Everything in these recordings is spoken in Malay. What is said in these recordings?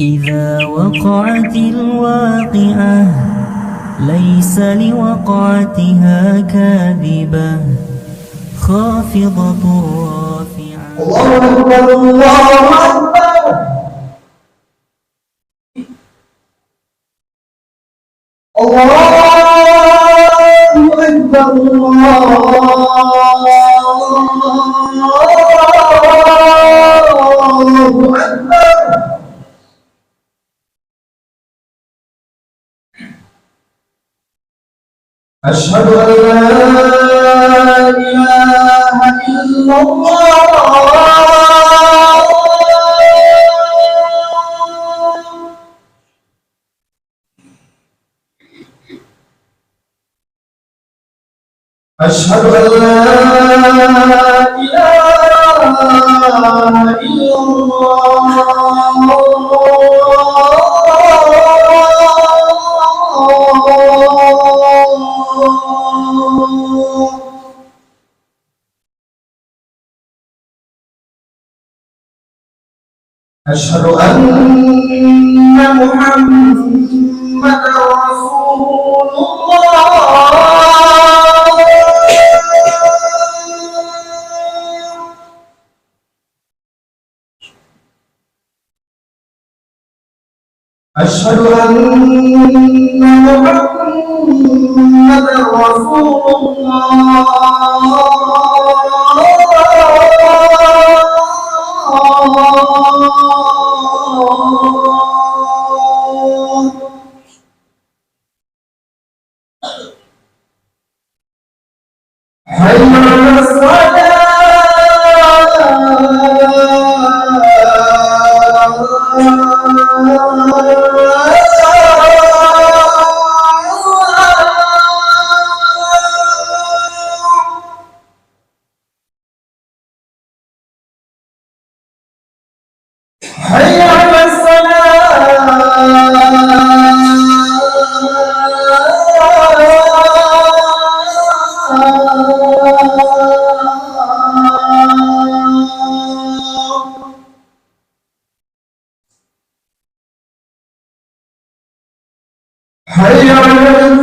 إذا وقعت الواقعة ليس لوقعتها كاذبة خافضة رافعة. الله أكبر الله أكبر. الله أكبر الله أكبر. أشهد أن لا إله إلا الله. أشهد أن لا إله إلا الله. أشهد أن محمدا رسول الله. أشهد أن محمدا رسول الله. حي على الصلاة. حي على حي على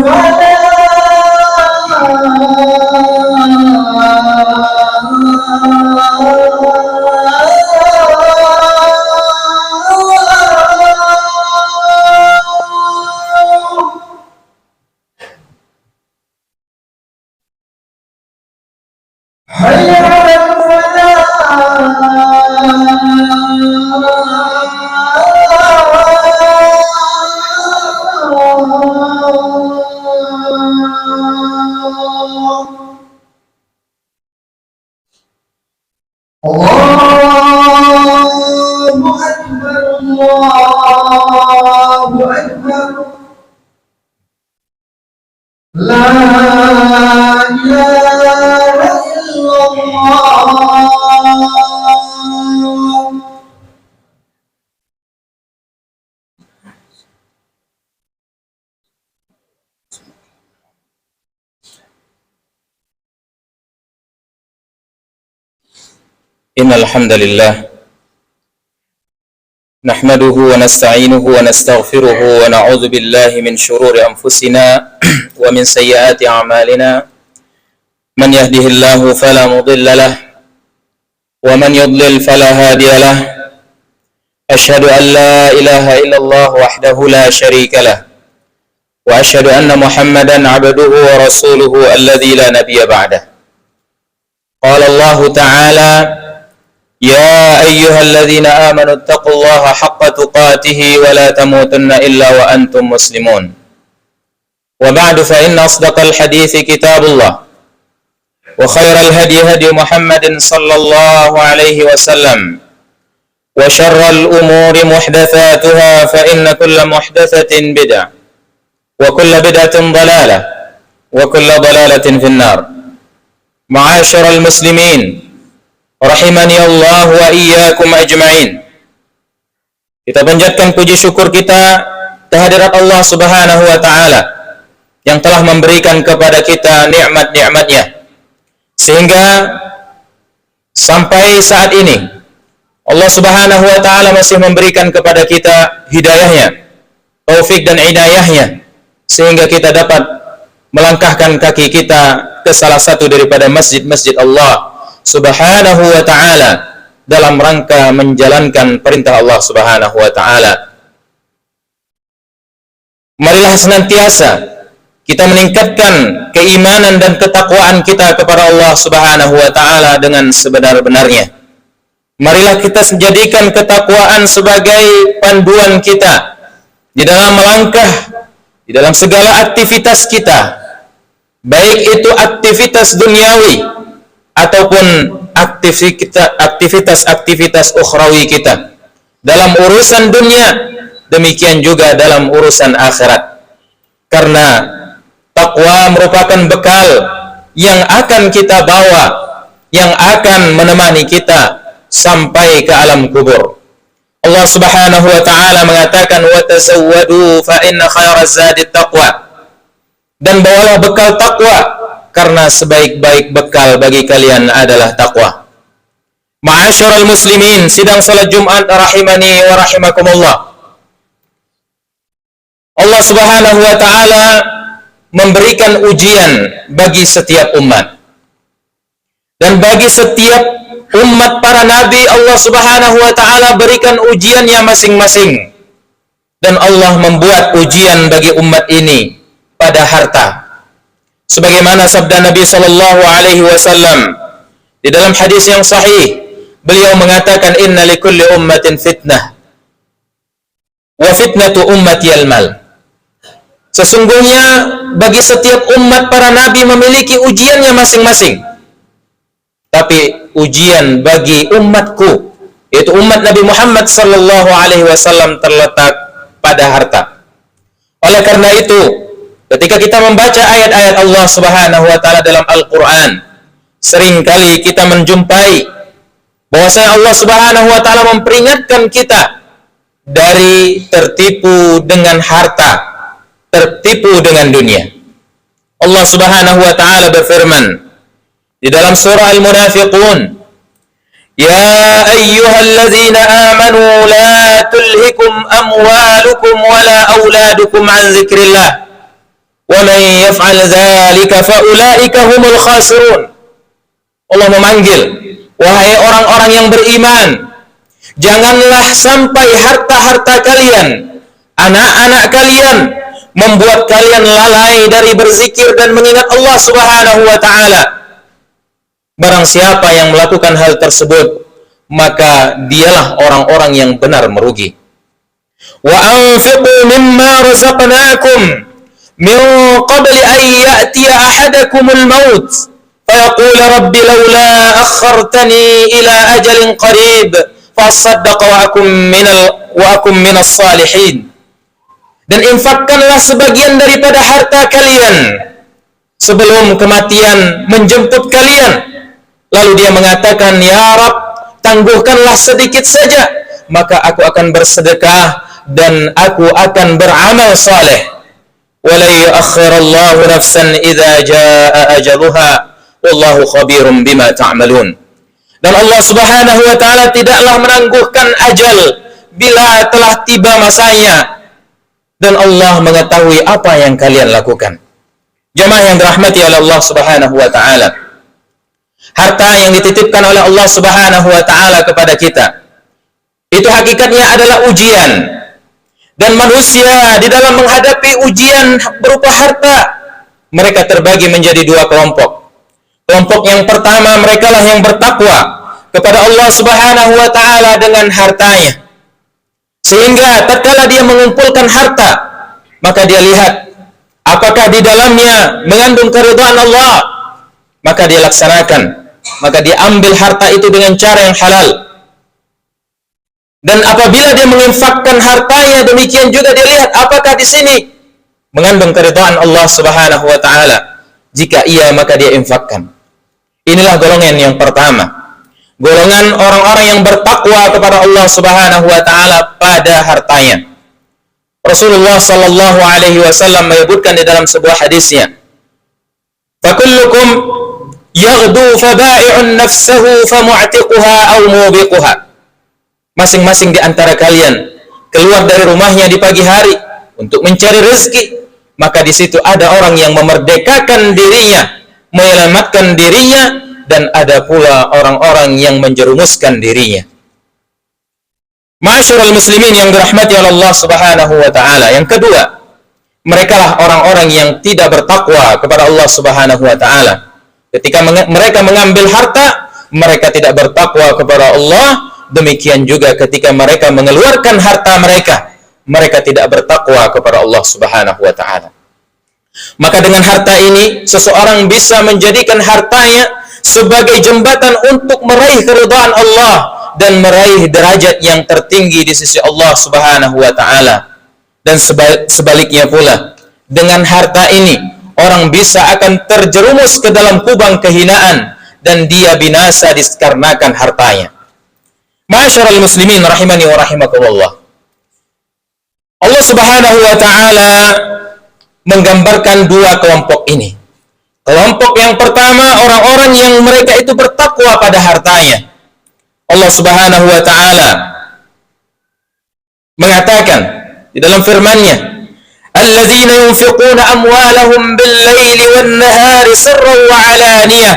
حي على الله أكبر الله أكبر. لا إله إلا الله. إن الحمد لله نحمده ونستعينه ونستغفره ونعوذ بالله من شرور أنفسنا ومن سيئات أعمالنا. من يهده الله فلا مضل له ومن يضلل فلا هادي له. أشهد أن لا إله إلا الله وحده لا شريك له وأشهد أن محمدا عبده ورسوله الذي لا نبي بعده. قال الله تعالى: يا أيها الذين آمنوا اتقوا الله حق تقاته ولا تموتن إلا وأنتم مسلمون. وبعد، فإن أصدق الحديث كتاب الله، وخير الهدي هدي محمد صلى الله عليه وسلم، وشر الأمور محدثاتها، فإن كل محدثة بدعة، وكل بدعة ضلالة، وكل ضلالة في النار. معاشر المسلمين rahimani Allah wa iyyakum ajma'in. Kita panjatkan puji syukur kita kehadirat Allah Subhanahu wa taala yang telah memberikan kepada kita nikmat-nikmatnya sehingga sampai saat ini Allah Subhanahu wa taala masih memberikan kepada kita hidayahnya, taufik dan hidayahnya, sehingga kita dapat melangkahkan kaki kita ke salah satu daripada masjid-masjid Allah Subhanahu wa taala dalam rangka menjalankan perintah Allah Subhanahu wa taala. Marilah senantiasa kita meningkatkan keimanan dan ketakwaan kita kepada Allah Subhanahu wa taala dengan sebenar-benarnya. Marilah kita jadikan ketakwaan sebagai panduan kita di dalam melangkah, di dalam segala aktivitas kita, baik itu aktivitas duniawi ataupun aktivitas ukhrawi kita. Dalam urusan dunia, demikian juga dalam urusan akhirat. Karena takwa merupakan bekal yang akan kita bawa, yang akan menemani kita sampai ke alam kubur. Allah Subhanahu wa taala mengatakan, wa tazawwadu fa inna khairaz zadi taqwa. Dan bawalah bekal takwa, karena sebaik-baik bekal bagi kalian adalah takwa. Ma'asyiral muslimin, sidang salat Jumat rahimani wa rahimakumullah. Allah Subhanahu wa taala memberikan ujian bagi setiap umat. Dan bagi setiap umat para nabi, Allah Subhanahu wa taala berikan ujiannya masing-masing. Dan Allah membuat ujian bagi umat ini pada harta. Sebagaimana sabda Nabi sallallahu alaihi wasallam di dalam hadis yang sahih, beliau mengatakan, inna likulli ummatin fitnah wa fitnatu ummati al-mal. Sesungguhnya bagi setiap umat para nabi memiliki ujiannya masing-masing. Tapi ujian bagi umatku, yaitu umat Nabi Muhammad sallallahu alaihi wasallam, terletak pada harta. Oleh karena itu, ketika kita membaca ayat-ayat Allah Subhanahu wa taala dalam Al-Qur'an, seringkali kita menjumpai bahwasanya Allah Subhanahu wa taala memperingatkan kita dari tertipu dengan harta, tertipu dengan dunia. Allah Subhanahu wa taala berfirman di dalam surah Al-Munafiqun, ya ayyuhalladzina amanu la tulhikum amwalukum wala auladukum an dzikrillah wa man yaf'al dzalika fa ulaika humul khasirun. Allah memanggil, wahai orang-orang yang beriman, janganlah sampai harta-harta kalian, anak-anak kalian, membuat kalian lalai dari berzikir dan mengingat Allah Subhanahu wa taala. Barang siapa yang melakukan hal tersebut, maka dialah orang-orang yang benar merugi. Wa anfiqu mimma razaqnakum min qabli an ya'tiya ahadakumul maut fayaqul rabbi laula akhartani ila ajalin qarib fasaddaq wa akum minas salihin. Dan infakkanlah sebagian daripada harta kalian sebelum kematian menjemput kalian. Lalu dia mengatakan, ya Rabb, tangguhkanlah sedikit saja, maka aku akan bersedekah dan aku akan beramal saleh. Wala yu'akhirallahu nafsan idza jaa ajaluha wallahu khabirum bima ta'malun. Dan Allah Subhanahu wa taala tidaklah menangguhkan ajal bila telah tiba masanya. Dan Allah mengetahui apa yang kalian lakukan. Jemaah yang dirahmati oleh Allah Subhanahu wa taala, harta yang dititipkan oleh Allah Subhanahu wa taala kepada kita, itu hakikatnya adalah ujian. Dan manusia di dalam menghadapi ujian berupa harta, mereka terbagi menjadi dua kelompok. Kelompok yang pertama, merekalah yang bertakwa kepada Allah Subhanahu wa taala dengan hartanya. Sehingga tatkala dia mengumpulkan harta, maka dia lihat apakah di dalamnya mengandung keridhaan Allah, maka dia laksanakan, maka dia ambil harta itu dengan cara yang halal. Dan apabila dia menginfakkan hartanya, demikian juga dia lihat apakah di sini mengandung keridhaan Allah Subhanahu wa taala. Jika iya, maka dia infakkan. Inilah golongan yang pertama, golongan orang-orang yang bertakwa kepada Allah Subhanahu wa taala pada hartanya. Rasulullah sallallahu alaihi wasallam menyebutkan di dalam sebuah hadisnya, "Fakullukum yaghdu faba'i'un nafsahu famu'tiquha aw mubiquha." masing-masing di antara kalian keluar dari rumahnya di pagi hari untuk mencari rezeki, maka di situ ada orang yang memerdekakan dirinya, menyelamatkan dirinya, dan ada pula orang-orang yang menjerumuskan dirinya. Ma'asyiral muslimin yang dirahmati oleh Allah Subhanahu wa taala. Yang kedua, merekalah orang-orang yang tidak bertakwa kepada Allah Subhanahu wa taala. Ketika mereka mengambil harta, mereka tidak bertakwa kepada Allah. Demikian juga ketika mereka mengeluarkan harta mereka, mereka tidak bertakwa kepada Allah Subhanahu wa taala. Maka dengan harta ini, seseorang bisa menjadikan hartanya sebagai jembatan untuk meraih keridhaan Allah dan meraih derajat yang tertinggi di sisi Allah Subhanahu wa taala. Dan sebaliknya pula, dengan harta ini orang bisa akan terjerumus ke dalam kubang kehinaan dan dia binasa dikarenakan hartanya. Ma'asyiral muslimin rahimani wa rahimakumullah. Allah Subhanahu wa taala menggambarkan dua kelompok ini. Kelompok yang pertama, orang-orang yang mereka itu bertakwa pada hartanya. Allah Subhanahu wa taala mengatakan di dalam firman-Nya, "Alladzina yunfiquna amwalahum bil-laili wan-nahari sirran wa 'alaniyah,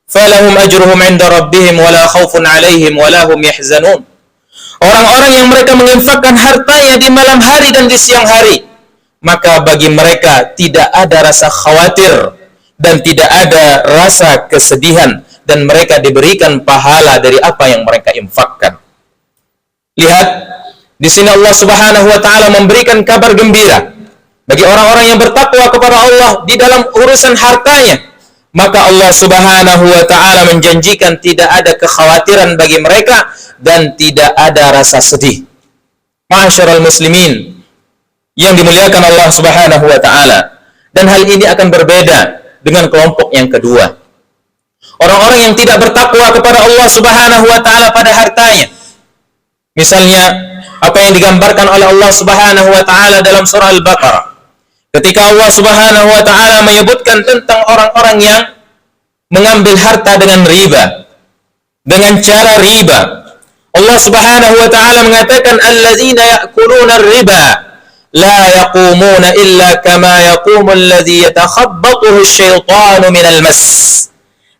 falahum ajruhum 'inda rabbihim wala khaufun 'alaihim wala hum yahzanun." Orang-orang yang mereka menginfakkan hartanya di malam hari dan di siang hari, maka bagi mereka tidak ada rasa khawatir dan tidak ada rasa kesedihan, dan mereka diberikan pahala dari apa yang mereka infakkan. Lihat, di sini Allah Subhanahu wa taala memberikan kabar gembira bagi orang-orang yang bertakwa kepada Allah di dalam urusan hartanya. Maka Allah Subhanahu wa taala menjanjikan tidak ada kekhawatiran bagi mereka dan tidak ada rasa sedih. Ma'asyiral muslimin yang dimuliakan Allah Subhanahu wa taala. Dan hal ini akan berbeda dengan kelompok yang kedua. Orang-orang yang tidak bertakwa kepada Allah Subhanahu wa taala pada hartanya. Misalnya apa yang digambarkan oleh Allah Subhanahu wa taala dalam surah Al-Baqarah. Ketika Allah Subhanahu wa taala menyebutkan tentang orang-orang yang mengambil harta dengan riba, dengan cara riba. Allah Subhanahu wa taala mengatakan, "Allazina ya'kuluna ar-riba la yaqumuna illa kama yaqumu alladhi yatakhabbathu asy-syaitanu minal mas.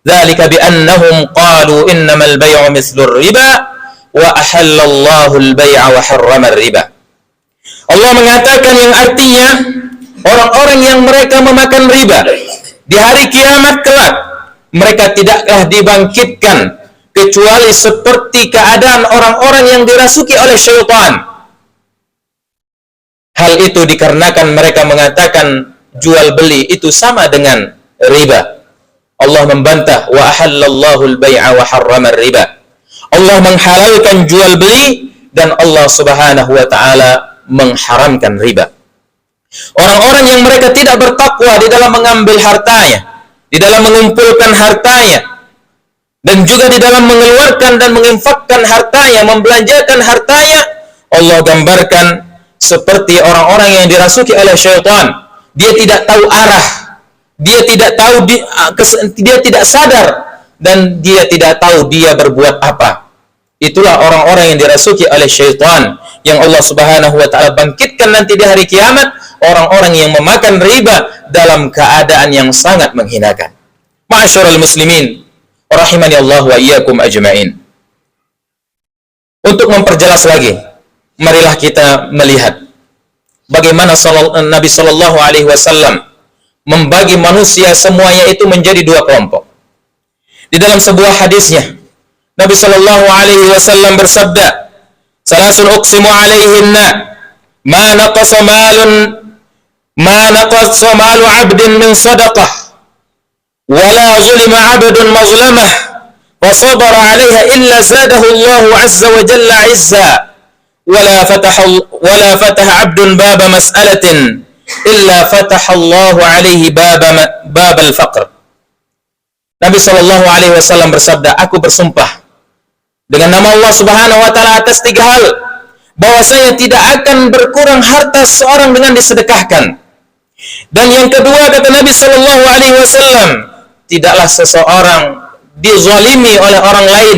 Dzalika bi annahum qalu innamal bay'u mithlu ar-riba wa ahallallahu al-bay'a wa harrama ar-riba." Allah mengatakan yang artinya orang-orang yang mereka memakan riba di hari kiamat kelak, mereka tidaklah dibangkitkan kecuali seperti keadaan orang-orang yang dirasuki oleh syaitan. Hal itu dikarenakan mereka mengatakan jual beli itu sama dengan riba. Allah membantah, wa ahallallahu al-bay'a wa harrama ar-riba. Allah menghalalkan jual beli dan Allah Subhanahu wa taala mengharamkan riba. Orang-orang yang mereka tidak bertakwa di dalam mengambil hartanya, di dalam mengumpulkan hartanya, dan juga di dalam mengeluarkan dan menginfakkan hartanya, membelanjakan hartanya, Allah gambarkan seperti orang-orang yang dirasuki oleh syaitan. Dia tidak tahu arah, dia tidak tahu, dia tidak sadar, dan dia tidak tahu dia berbuat apa. Itulah orang-orang yang dirasuki oleh syaitan, yang Allah Subhanahu wa taala bangkitkan nanti di hari kiamat, orang-orang yang memakan riba dalam keadaan yang sangat menghinakan. Ma'asyiral muslimin rahimani Allah wa iyyakum ajma'in. Untuk memperjelas lagi, marilah kita melihat bagaimana Nabi sallallahu alaihi wasallam membagi manusia semuanya itu menjadi dua kelompok. Di dalam sebuah hadisnya, Nabi sallallahu alaihi wasallam bersabda, "Salasun uqsimu alaihinna ma naqasa malu 'abdin min sadaqah ولا ظلم عبد مظلمة وصبر عليها إلا زاده الله عز وجل عزا ولا فتح عبد باب مسألة إلا فتح الله عليه باب الفقر." Nabi Shallallahu Alaihi Wasallam bersabda, "Aku bersumpah dengan nama Allah Subhanahu Wa Taala atas tiga hal, bahwasanya tidak akan berkurang harta seorang dengan disedekahkan. Dan yang kedua, kata Nabi Shallallahu Alaihi Wasallam, tidaklah seseorang dizalimi oleh orang lain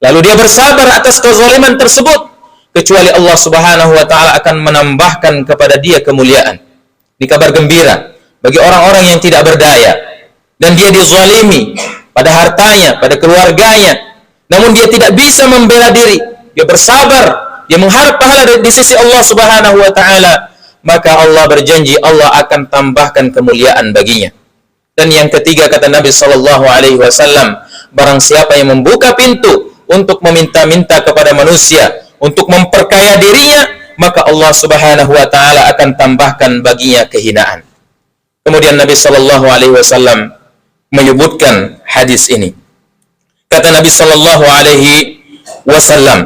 lalu dia bersabar atas kezaliman tersebut, kecuali Allah Subhanahu wa taala akan menambahkan kepada dia kemuliaan. Ini kabar gembira bagi orang-orang yang tidak berdaya dan dia dizalimi pada hartanya, pada keluarganya, namun dia tidak bisa membela diri. Dia bersabar, dia mengharap pahala di sisi Allah Subhanahu wa taala, maka Allah berjanji Allah akan tambahkan kemuliaan baginya. Dan yang ketiga, kata Nabi sallallahu alaihi wasallam, barang siapa yang membuka pintu untuk meminta-minta kepada manusia untuk memperkaya dirinya, maka Allah Subhanahu wa taala akan tambahkan baginya kehinaan. Kemudian Nabi sallallahu alaihi wasallam menyebutkan hadis ini. Kata Nabi sallallahu alaihi wasallam,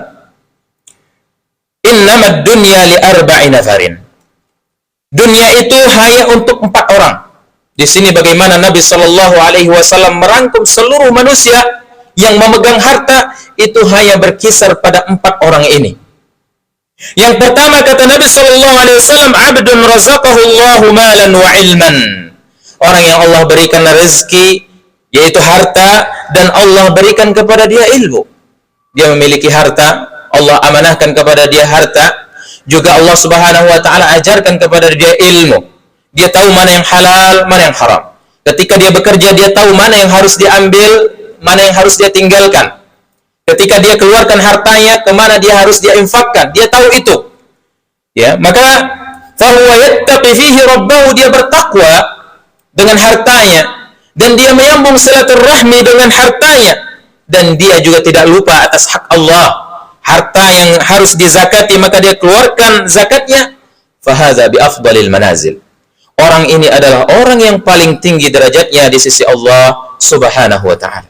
"Innamad dunya li arba'i nafarin." Dunia itu hanya untuk 4 orang. Di sini bagaimana Nabi sallallahu alaihi wasallam merangkum seluruh manusia yang memegang harta itu hanya berkisar pada 4 orang ini. Yang pertama, kata Nabi sallallahu alaihi wasallam, "Abdun razaqahu Allahu malan wa ilman." Orang yang Allah berikan rezeki, yaitu harta, dan Allah berikan kepada dia ilmu. Dia memiliki harta, Allah amanahkan kepada dia harta, juga Allah Subhanahu wa taala ajarkan kepada dia ilmu. Dia tahu mana yang halal, mana yang haram. Ketika dia bekerja, dia tahu mana yang harus diambil, mana yang harus dia tinggalkan. Ketika dia keluarkan hartanya, kemana dia harus dia infakkan, dia tahu itu. Ya, maka fahuwa yattaqi fihi rabbahu, dia bertakwa dengan hartanya, dan dia menyambung silaturahmi dengan hartanya, dan dia juga tidak lupa atas hak Allah. Harta yang harus dizakati, maka dia keluarkan zakatnya. Fahadza bi afdalil manazil. Orang ini adalah orang yang paling tinggi derajatnya di sisi Allah Subhanahu wa taala.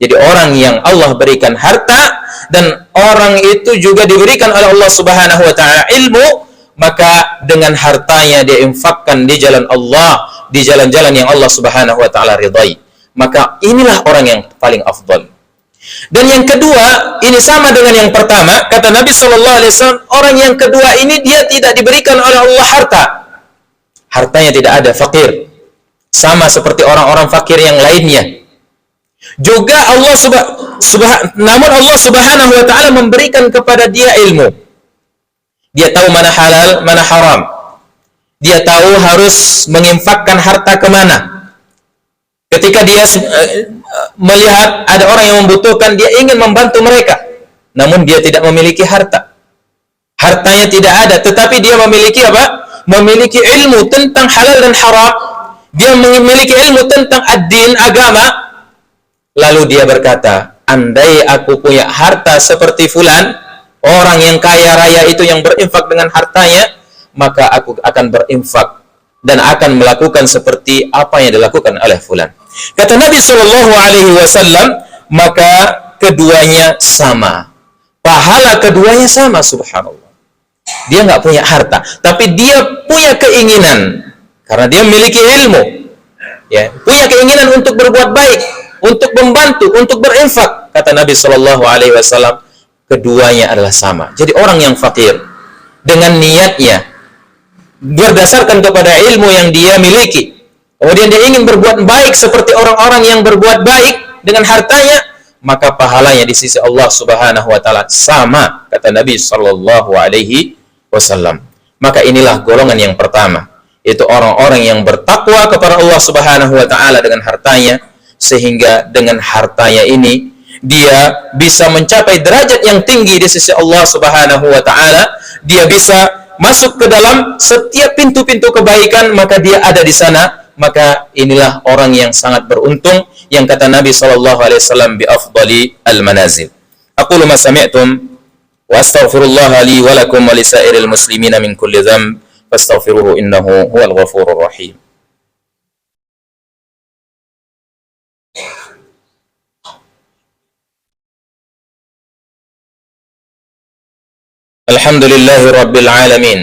Jadi orang yang Allah berikan harta dan orang itu juga diberikan oleh Allah Subhanahu wa taala ilmu, maka dengan hartanya dia infakkan di jalan Allah, di jalan-jalan yang Allah Subhanahu wa taala ridai. Maka inilah orang yang paling afdal. Dan yang kedua, ini sama dengan yang pertama, kata Nabi sallallahu alaihi wasallam, orang yang kedua ini dia tidak diberikan oleh Allah harta. Hartanya tidak ada, fakir. Sama seperti orang-orang fakir yang lainnya. Juga namun Allah Subhanahu wa taala memberikan kepada dia ilmu. Dia tahu mana halal, mana haram. Dia tahu harus menginfakkan harta kemana. Ketika dia melihat ada orang yang membutuhkan, dia ingin membantu mereka. Namun dia tidak memiliki harta. Hartanya tidak ada, tetapi dia memiliki apa? Memiliki ilmu tentang halal dan haram. Dia memiliki ilmu tentang ad-din, agama. Lalu dia berkata, andai aku punya harta seperti fulan, orang yang kaya raya itu yang berinfak dengan hartanya, maka aku akan berinfak dan akan melakukan seperti apa yang dilakukan oleh fulan. Kata Nabi sallallahu alaihi wasallam, maka keduanya sama. Pahala keduanya sama, subhanallah. Dia nggak punya harta, tapi dia punya keinginan karena dia memiliki ilmu, ya, punya keinginan untuk berbuat baik, untuk membantu, untuk berinfak. Kata Nabi Shallallahu Alaihi Wasallam, keduanya adalah sama. Jadi orang yang fakir dengan niatnya berdasarkan kepada ilmu yang dia miliki, kemudian dia ingin berbuat baik seperti orang-orang yang berbuat baik dengan hartanya, maka pahalanya di sisi Allah Subhanahu wa taala sama, kata Nabi sallallahu alaihi wasallam. Maka inilah golongan yang pertama, yaitu orang-orang yang bertakwa kepada Allah Subhanahu wa taala dengan hartanya, sehingga dengan hartanya ini dia bisa mencapai derajat yang tinggi di sisi Allah Subhanahu wa taala. Dia bisa masuk ke dalam setiap pintu-pintu kebaikan, maka dia ada di sana. Maka inilah orang yang sangat beruntung, yang kata Nabi sallallahu alaihi wasallam bi afdali al manazil. Aqulu ma sami'tum wa astaghfirullah li wa lakum wa lisairil muslimina min kulli dhanb fastaghfiruhu innahu huwal ghafurur rahim. Alhamdulillahi rabbil alamin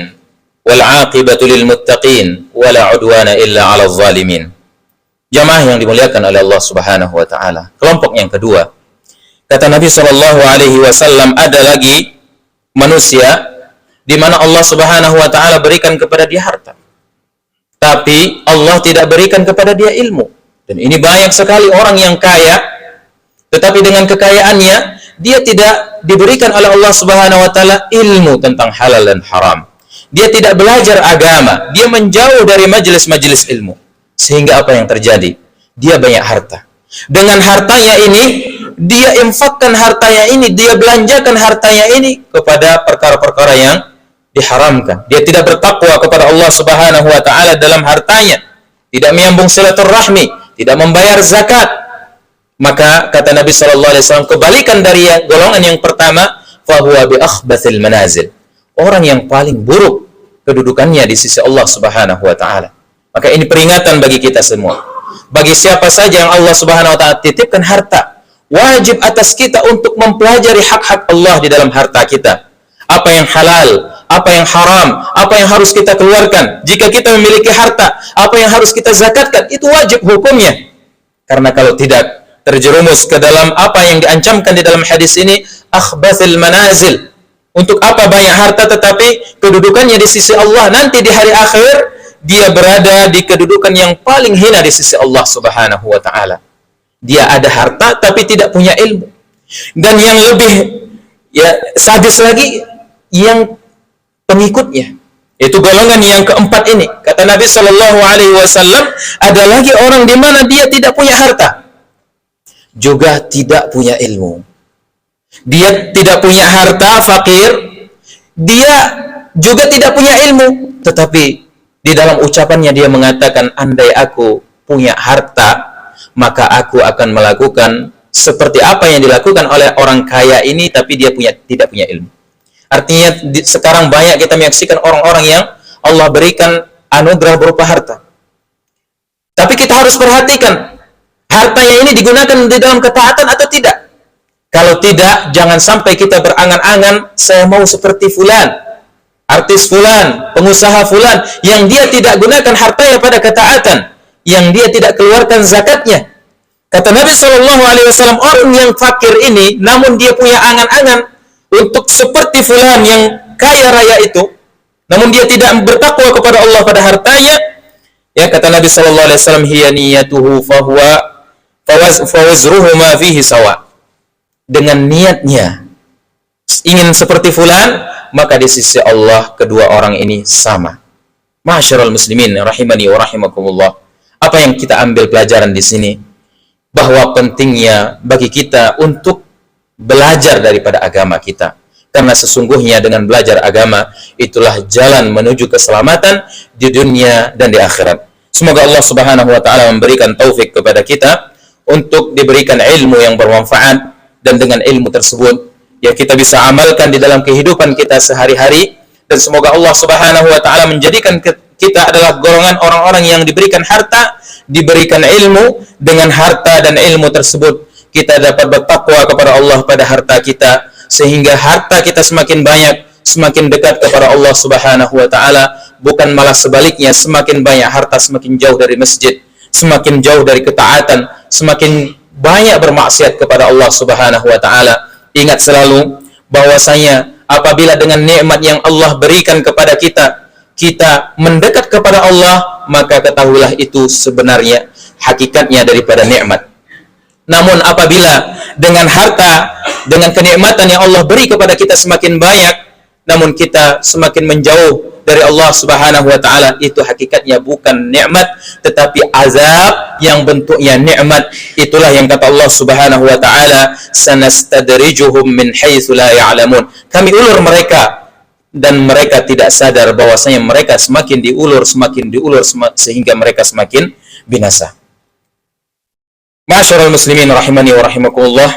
wal 'aqibatu lil muttaqin wala 'udwana illa 'alal zalimin. Jamaah yang dimuliakan oleh Allah Subhanahu wa taala. Kelompok yang kedua, kata Nabi sallallahu alaihi wasallam, ada lagi manusia di mana Allah Subhanahu wa taala berikan kepada dia harta, tapi Allah tidak berikan kepada dia ilmu. Dan ini banyak sekali orang yang kaya, tetapi dengan kekayaannya dia tidak diberikan oleh Allah Subhanahu wa taala ilmu tentang halal dan haram. Dia tidak belajar agama, dia menjauh dari majelis-majelis ilmu. Sehingga apa yang terjadi? Dia banyak harta. Dengan hartanya ini, dia infakkan hartanya ini, dia belanjakan hartanya ini kepada perkara-perkara yang diharamkan. Dia tidak bertakwa kepada Allah Subhanahu wa taala dalam hartanya, tidak menyambung silaturahmi, tidak membayar zakat. Maka kata Nabi sallallahu alaihi wasallam, kebalikan dari golongan yang pertama, fahuwa bi akhbathil manazil. Orang yang paling buruk kedudukannya di sisi Allah Subhanahu wa taala. Maka ini peringatan bagi kita semua. Bagi siapa saja yang Allah Subhanahu wa taala titipkan harta, wajib atas kita untuk mempelajari hak-hak Allah di dalam harta kita. Apa yang halal, apa yang haram, apa yang harus kita keluarkan. Jika kita memiliki harta, apa yang harus kita zakatkan, itu wajib hukumnya. Karena kalau tidak, terjerumus ke dalam apa yang diancamkan di dalam hadis ini, akhbathil manazil. Untuk apa banyak harta tetapi kedudukannya di sisi Allah nanti di hari akhir dia berada di kedudukan yang paling hina di sisi Allah Subhanahu wa taala. Dia ada harta tapi tidak punya ilmu. Dan yang lebih sadis lagi yang pengikutnya. Itu golongan yang keempat ini. Kata Nabi sallallahu alaihi wasallam, ada lagi orang di mana dia tidak punya harta, juga tidak punya ilmu. Dia tidak punya harta, fakir, dia juga tidak punya ilmu, tetapi di dalam ucapannya dia mengatakan, andai aku punya harta, maka aku akan melakukan seperti apa yang dilakukan oleh orang kaya ini, tapi dia tidak punya ilmu. Artinya sekarang banyak kita menyaksikan orang-orang yang Allah berikan anugerah berupa harta, tapi kita harus perhatikan hartanya ini digunakan di dalam ketaatan atau tidak. Kalau tidak, jangan sampai kita berangan-angan, saya mau seperti fulan, artis fulan, pengusaha fulan, yang dia tidak gunakan hartanya pada ketaatan, yang dia tidak keluarkan zakatnya. Kata Nabi SAW, orang yang fakir ini, namun dia punya angan-angan untuk seperti fulan yang kaya raya itu, namun dia tidak bertakwa kepada Allah pada hartanya, ya kata Nabi SAW, hiya niyatuhu fawazruhu ma fihi sawa. Dengan niatnya ingin seperti fulan, maka di sisi Allah kedua orang ini sama. Ma'asyiral muslimin rahimani wa rahimakumullah. Apa yang kita ambil pelajaran di sini? Bahwa pentingnya bagi kita untuk belajar daripada agama kita. Karena sesungguhnya dengan belajar agama itulah jalan menuju keselamatan di dunia dan di akhirat. Semoga Allah Subhanahu wa taala memberikan taufik kepada kita untuk diberikan ilmu yang bermanfaat, dan dengan ilmu tersebut ya kita bisa amalkan di dalam kehidupan kita sehari-hari, dan semoga Allah Subhanahu wa taala menjadikan kita adalah golongan orang-orang yang diberikan harta, diberikan ilmu. Dengan harta dan ilmu tersebut kita dapat bertakwa kepada Allah pada harta kita, sehingga harta kita semakin banyak, semakin dekat kepada Allah Subhanahu wa taala, bukan malah sebaliknya, semakin banyak harta semakin jauh dari masjid, semakin jauh dari ketaatan, semakin banyak bermaksiat kepada Allah Subhanahu wa taala. Ingat selalu bahwasanya apabila dengan nikmat yang Allah berikan kepada kita, kita mendekat kepada Allah, maka ketahuilah itu sebenarnya hakikatnya daripada nikmat. Namun apabila dengan harta, dengan kenikmatan yang Allah beri kepada kita semakin banyak, namun kita semakin menjauh dari Allah Subhanahu wa taala, itu hakikatnya bukan nikmat tetapi azab yang bentuknya nikmat. Itulah yang kata Allah Subhanahu wa taala, sanastadrijuhum min haitsu la ya'lamun. Kami ulur mereka dan mereka tidak sadar bahwasanya mereka semakin diulur sehingga mereka semakin binasa. Ma'asyiral muslimin rahimani wa rahimakumullah.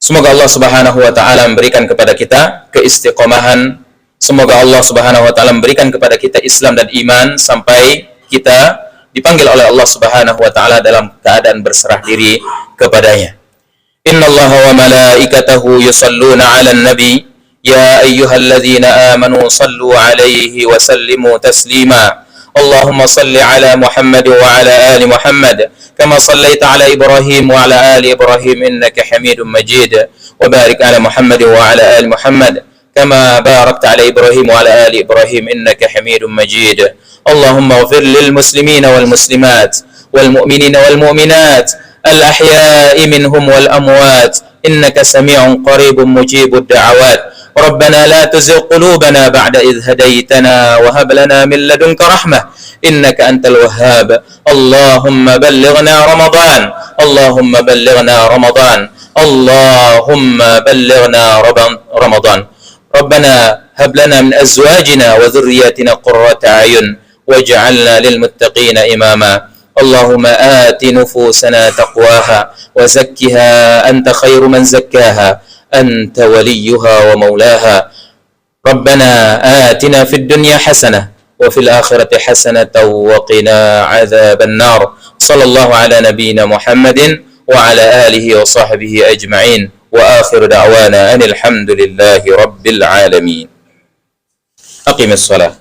Semoga Allah Subhanahu wa taala memberikan kepada kita keistiqomahan. Semoga Allah Subhanahu wa taala memberikan kepada kita Islam dan iman sampai kita dipanggil oleh Allah Subhanahu wa taala dalam keadaan berserah diri kepadanya. Innallaha wa malaikatahu yusalluna 'alan nabi ya ayyuhalladzina amanu sallu 'alaihi wa sallimu taslima. Allahumma salli 'ala Muhammad wa 'ala ali Muhammad kama sallaita 'ala Ibrahim wa 'ala ali Ibrahim innaka Hamidum Majid. Wa barik 'ala Muhammad wa 'ala ali Muhammad كما باركت على إبراهيم وعلى آل إبراهيم إنك حميد مجيد. اللهم اغفر للمسلمين والمسلمات والمؤمنين والمؤمنات الأحياء منهم والأموات إنك سميع قريب مجيب الدعوات. ربنا لا تزغ قلوبنا بعد إذ هديتنا وهب لنا من لدنك رحمة إنك أنت الوهاب. اللهم بلغنا رمضان، اللهم بلغنا رمضان، اللهم بلغنا رمضان. ربنا هب لنا من أزواجنا وذرياتنا قرة أعين واجعلنا للمتقين إماما. اللهم آت نفوسنا تقواها وزكها أنت خير من زكاها أنت وليها ومولاها. ربنا آتنا في الدنيا حسنة وفي الآخرة حسنة وقنا عذاب النار. صلى الله على نبينا محمد وعلى آله وصحبه أجمعين وآخر دعوانا أن الحمد لله رب العالمين. أقم الصلاة.